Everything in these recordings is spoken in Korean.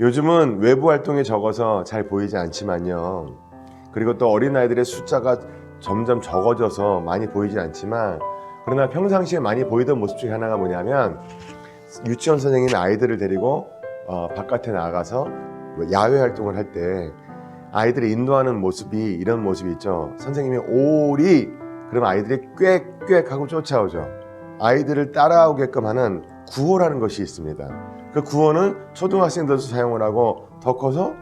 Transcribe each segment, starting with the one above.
요즘은 외부 활동이 적어서 잘 보이지 않지만요. 그리고 또 어린아이들의 숫자가 점점 적어져서 많이 보이지 않지만, 그러나 평상시에 많이 보이던 모습 중에 하나가 뭐냐면, 유치원 선생님이 아이들을 데리고 바깥에 나가서 야외 활동을 할 때 아이들을 인도하는 모습이 이런 모습이 있죠. 선생님이 오리 그러면 아이들이 꽥꽥 하고 쫓아오죠. 아이들을 따라오게끔 하는 구호라는 것이 있습니다. 그 구호는 초등학생들도 사용을 하고 더 커서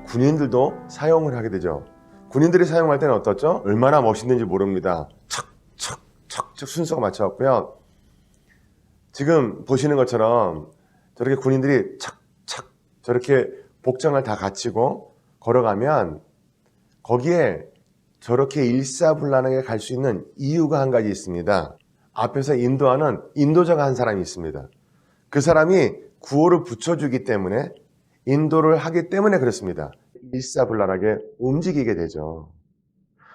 군인들도 사용을 하게 되죠. 군인들이 사용할 때는 어떻죠? 얼마나 멋있는지 모릅니다. 척척척척 순서가 맞춰갖고요. 지금 보시는 것처럼 저렇게 군인들이 착착 저렇게 복장을 다 갖추고 걸어가면 거기에 저렇게 일사불란하게 갈 수 있는 이유가 한 가지 있습니다. 앞에서 인도하는 인도자가 한 사람이 있습니다. 그 사람이 구호를 붙여주기 때문에 인도를 하기 때문에 그렇습니다. 일사불란하게 움직이게 되죠.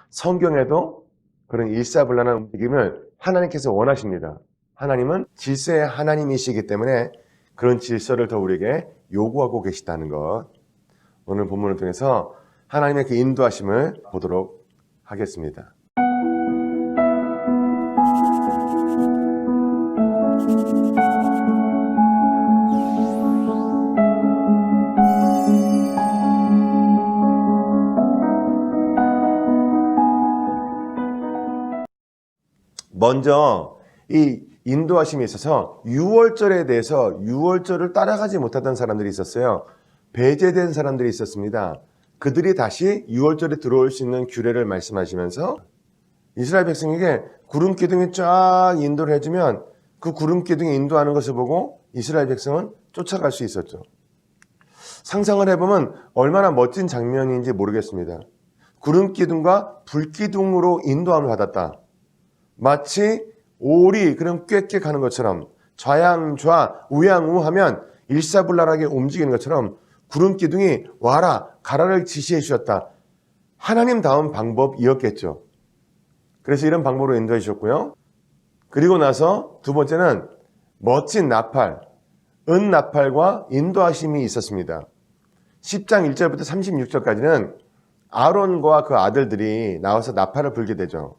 성경에도 그런 일사불란한 움직임을 하나님께서 원하십니다. 하나님은 질서의 하나님이시기 때문에 그런 질서를 더 우리에게 요구하고 계시다는 것. 오늘 본문을 통해서 하나님의 그 인도하심을 보도록 하겠습니다. 먼저 이 인도하심에 있어서 유월절에 대해서 유월절을 따라가지 못하던 사람들이 있었어요. 배제된 사람들이 있었습니다. 그들이 다시 유월절에 들어올 수 있는 규례를 말씀하시면서 이스라엘 백성에게 구름 기둥이 쫙 인도를 해주면 그 구름 기둥이 인도하는 것을 보고 이스라엘 백성은 쫓아갈 수 있었죠. 상상을 해보면 얼마나 멋진 장면인지 모르겠습니다. 구름 기둥과 불 기둥으로 인도함을 받았다. 마치 오리 그런 꽥꽥 하는 것처럼 좌양좌 우양우 하면 일사불란하게 움직이는 것처럼 구름 기둥이 와라 가라를 지시해 주셨다. 하나님다운 방법이었겠죠. 그래서 이런 방법으로 인도해 주셨고요. 그리고 나서 두 번째는 멋진 나팔, 은나팔과 인도하심이 있었습니다. 10장 1절부터 36절까지는 아론과 그 아들들이 나와서 나팔을 불게 되죠.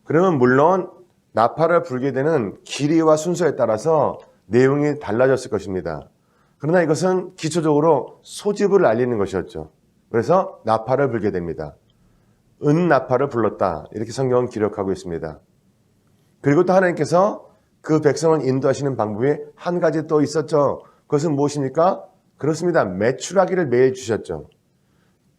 그러면 물론 나팔을 불게 되는 길이와 순서에 따라서 내용이 달라졌을 것입니다. 그러나 이것은 기초적으로 소집을 알리는 것이었죠. 그래서 나팔을 불게 됩니다. 은나팔을 불렀다. 이렇게 성경은 기록하고 있습니다. 그리고 또 하나님께서 그 백성을 인도하시는 방법이 한 가지 또 있었죠. 그것은 무엇입니까? 그렇습니다. 메추라기를 매일 주셨죠.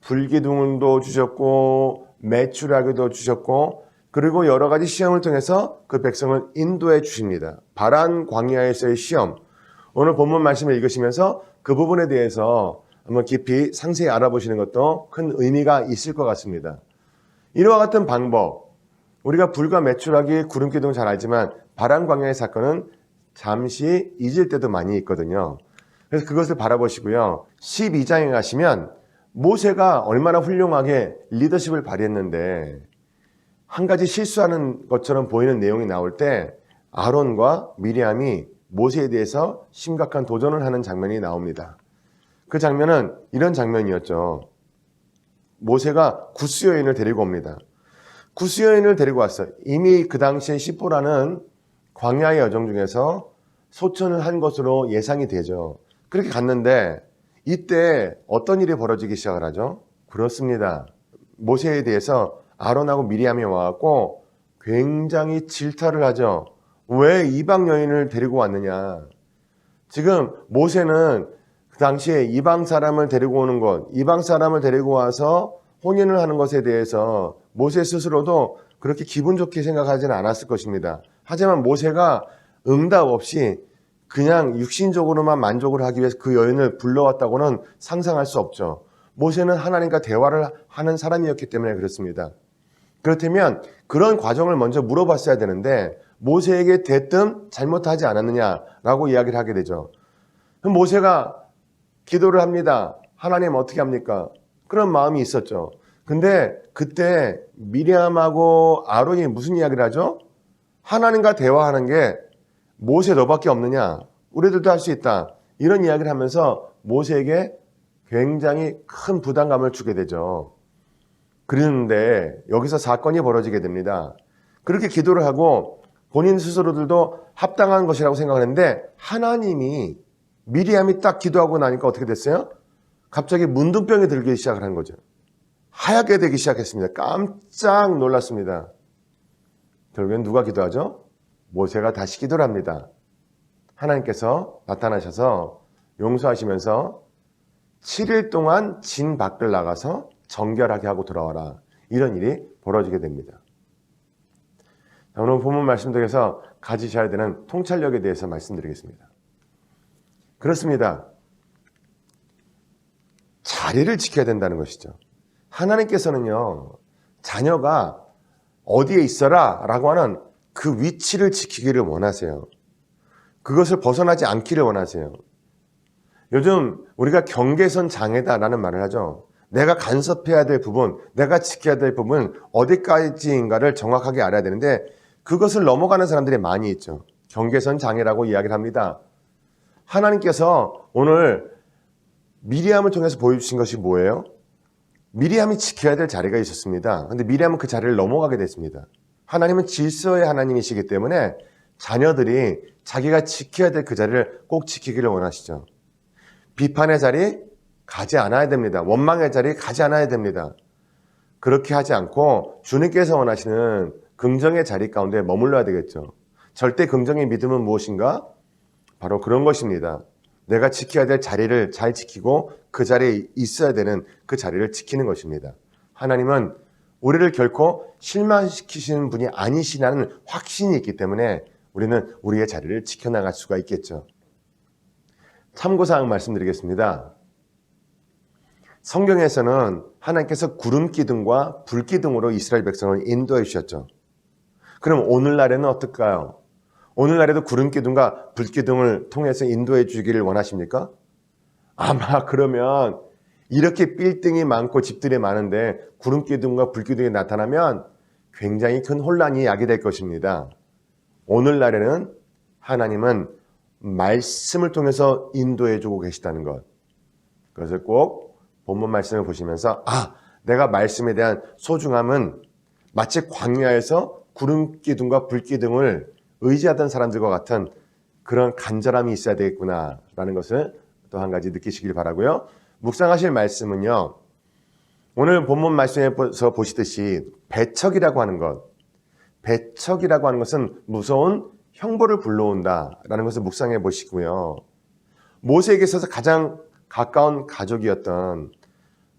불기둥도 주셨고 메추라기도 주셨고 그리고 여러 가지 시험을 통해서 그 백성을 인도해 주십니다. 바란 광야에서의 시험. 오늘 본문 말씀을 읽으시면서 그 부분에 대해서 한번 깊이 상세히 알아보시는 것도 큰 의미가 있을 것 같습니다. 이와 같은 방법, 우리가 불과 메추라기, 구름기둥 잘 알지만 바란 광야의 사건은 잠시 잊을 때도 많이 있거든요. 그래서 그것을 바라보시고요. 12장에 가시면 모세가 얼마나 훌륭하게 리더십을 발휘했는데 한 가지 실수하는 것처럼 보이는 내용이 나올 때 아론과 미리암이 모세에 대해서 심각한 도전을 하는 장면이 나옵니다. 그 장면은 이런 장면이었죠. 모세가 구스 여인을 데리고 옵니다. 구스 여인을 데리고 왔어요. 이미 그 당시에 시포라는 광야의 여정 중에서 소천을 한 것으로 예상이 되죠. 그렇게 갔는데 이때 어떤 일이 벌어지기 시작을 하죠? 그렇습니다. 모세에 대해서 아론하고 미리암이 와갖고 굉장히 질타를 하죠. 왜 이방 여인을 데리고 왔느냐. 지금 모세는 그 당시에 이방 사람을 데리고 오는 것, 이방 사람을 데리고 와서 혼인을 하는 것에 대해서 모세 스스로도 그렇게 기분 좋게 생각하지는 않았을 것입니다. 하지만 모세가 응답 없이 그냥 육신적으로만 만족을 하기 위해서 그 여인을 불러왔다고는 상상할 수 없죠. 모세는 하나님과 대화를 하는 사람이었기 때문에 그렇습니다. 그렇다면 그런 과정을 먼저 물어봤어야 되는데 모세에게 대뜸 잘못하지 않았느냐라고 이야기를 하게 되죠. 그럼 모세가 기도를 합니다. 하나님 어떻게 합니까? 그런 마음이 있었죠. 근데 그때 미리암하고 아론이 무슨 이야기를 하죠? 하나님과 대화하는 게 모세 너밖에 없느냐? 우리들도 할 수 있다. 이런 이야기를 하면서 모세에게 굉장히 큰 부담감을 주게 되죠. 그런데 여기서 사건이 벌어지게 됩니다. 그렇게 기도를 하고 본인 스스로들도 합당한 것이라고 생각하는데 하나님이 미리암이 딱 기도하고 나니까 어떻게 됐어요? 갑자기 문둥병이 들기 시작을 한 거죠. 하얗게 되기 시작했습니다. 깜짝 놀랐습니다. 결국엔 누가 기도하죠? 모세가 다시 기도를 합니다. 하나님께서 나타나셔서 용서하시면서 7일 동안 진 밖을 나가서 정결하게 하고 돌아와라. 이런 일이 벌어지게 됩니다. 오늘 본문 말씀 중에서 가지셔야 되는 통찰력에 대해서 말씀드리겠습니다. 그렇습니다. 자리를 지켜야 된다는 것이죠. 하나님께서는요, 자녀가 어디에 있어라 라고 하는 그 위치를 지키기를 원하세요. 그것을 벗어나지 않기를 원하세요. 요즘 우리가 경계선 장애다라는 말을 하죠. 내가 간섭해야 될 부분, 내가 지켜야 될 부분 어디까지인가를 정확하게 알아야 되는데 그것을 넘어가는 사람들이 많이 있죠. 경계선 장애라고 이야기를 합니다. 하나님께서 오늘 미리암을 통해서 보여주신 것이 뭐예요? 미리암이 지켜야 될 자리가 있었습니다. 그런데 미리암은 그 자리를 넘어가게 됐습니다. 하나님은 질서의 하나님이시기 때문에 자녀들이 자기가 지켜야 될 그 자리를 꼭 지키기를 원하시죠. 비판의 자리 가지 않아야 됩니다. 원망의 자리 가지 않아야 됩니다. 그렇게 하지 않고 주님께서 원하시는 긍정의 자리 가운데 머물러야 되겠죠. 절대 긍정의 믿음은 무엇인가? 바로 그런 것입니다. 내가 지켜야 될 자리를 잘 지키고 그 자리에 있어야 되는 그 자리를 지키는 것입니다. 하나님은 우리를 결코 실망시키시는 분이 아니시라는 확신이 있기 때문에 우리는 우리의 자리를 지켜나갈 수가 있겠죠. 참고사항 말씀드리겠습니다. 성경에서는 하나님께서 구름 기둥과 불 기둥으로 이스라엘 백성을 인도해 주셨죠. 그럼 오늘날에는 어떨까요? 오늘날에도 구름 기둥과 불 기둥을 통해서 인도해 주기를 원하십니까? 아마 그러면 이렇게 빌딩이 많고 집들이 많은데 구름 기둥과 불 기둥이 나타나면 굉장히 큰 혼란이 야기될 것입니다. 오늘날에는 하나님은 말씀을 통해서 인도해 주고 계시다는 것. 그것을 꼭 본문 말씀을 보시면서 내가 말씀에 대한 소중함은 마치 광야에서 구름 기둥과 불 기둥을 의지하던 사람들과 같은 그런 간절함이 있어야 되겠구나라는 것을 또 한 가지 느끼시길 바라고요. 묵상하실 말씀은요. 오늘 본문 말씀에서 보시듯이 배척이라고 하는 것. 배척이라고 하는 것은 무서운 형벌을 불러온다라는 것을 묵상해 보시고요. 모세에게 있어서 가장 가까운 가족이었던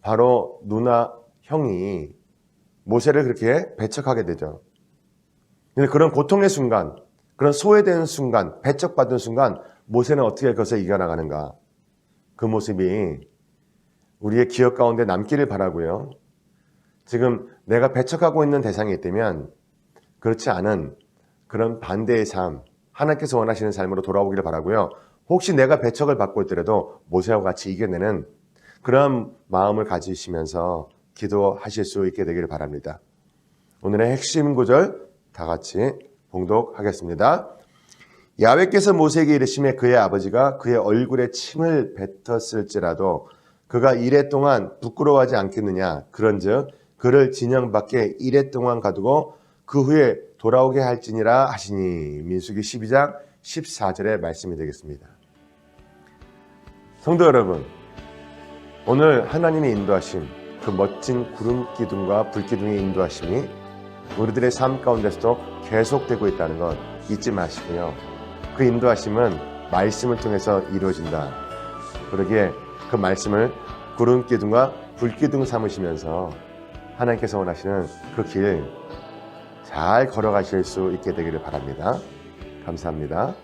바로 누나 형이 모세를 그렇게 배척하게 되죠. 그런 고통의 순간, 그런 소외되는 순간, 배척받은 순간 모세는 어떻게 그것을 이겨나가는가. 그 모습이 우리의 기억 가운데 남기를 바라고요. 지금 내가 배척하고 있는 대상이 있다면 그렇지 않은 그런 반대의 삶, 하나님께서 원하시는 삶으로 돌아오기를 바라고요. 혹시 내가 배척을 받고 있더라도 모세와 같이 이겨내는 그런 마음을 가지시면서 기도하실 수 있게 되기를 바랍니다. 오늘의 핵심 구절 다 같이 봉독하겠습니다. 야훼께서 모세에게 이르시매 그의 아버지가 그의 얼굴에 침을 뱉었을지라도 그가 이레 동안 부끄러워하지 않겠느냐. 그런즉 그를 진영 밖에 이레 동안 가두고 그 후에 돌아오게 할지니라 하시니. 민수기 12장 14절의 말씀이 되겠습니다. 성도 여러분, 오늘 하나님의 인도하심, 그 멋진 구름 기둥과 불 기둥의 인도하심이 우리들의 삶 가운데서도 계속되고 있다는 것 잊지 마시고요. 그 인도하심은 말씀을 통해서 이루어진다. 그러기에 그 말씀을 구름 기둥과 불 기둥 삼으시면서 하나님께서 원하시는 그 길 잘 걸어가실 수 있게 되기를 바랍니다. 감사합니다.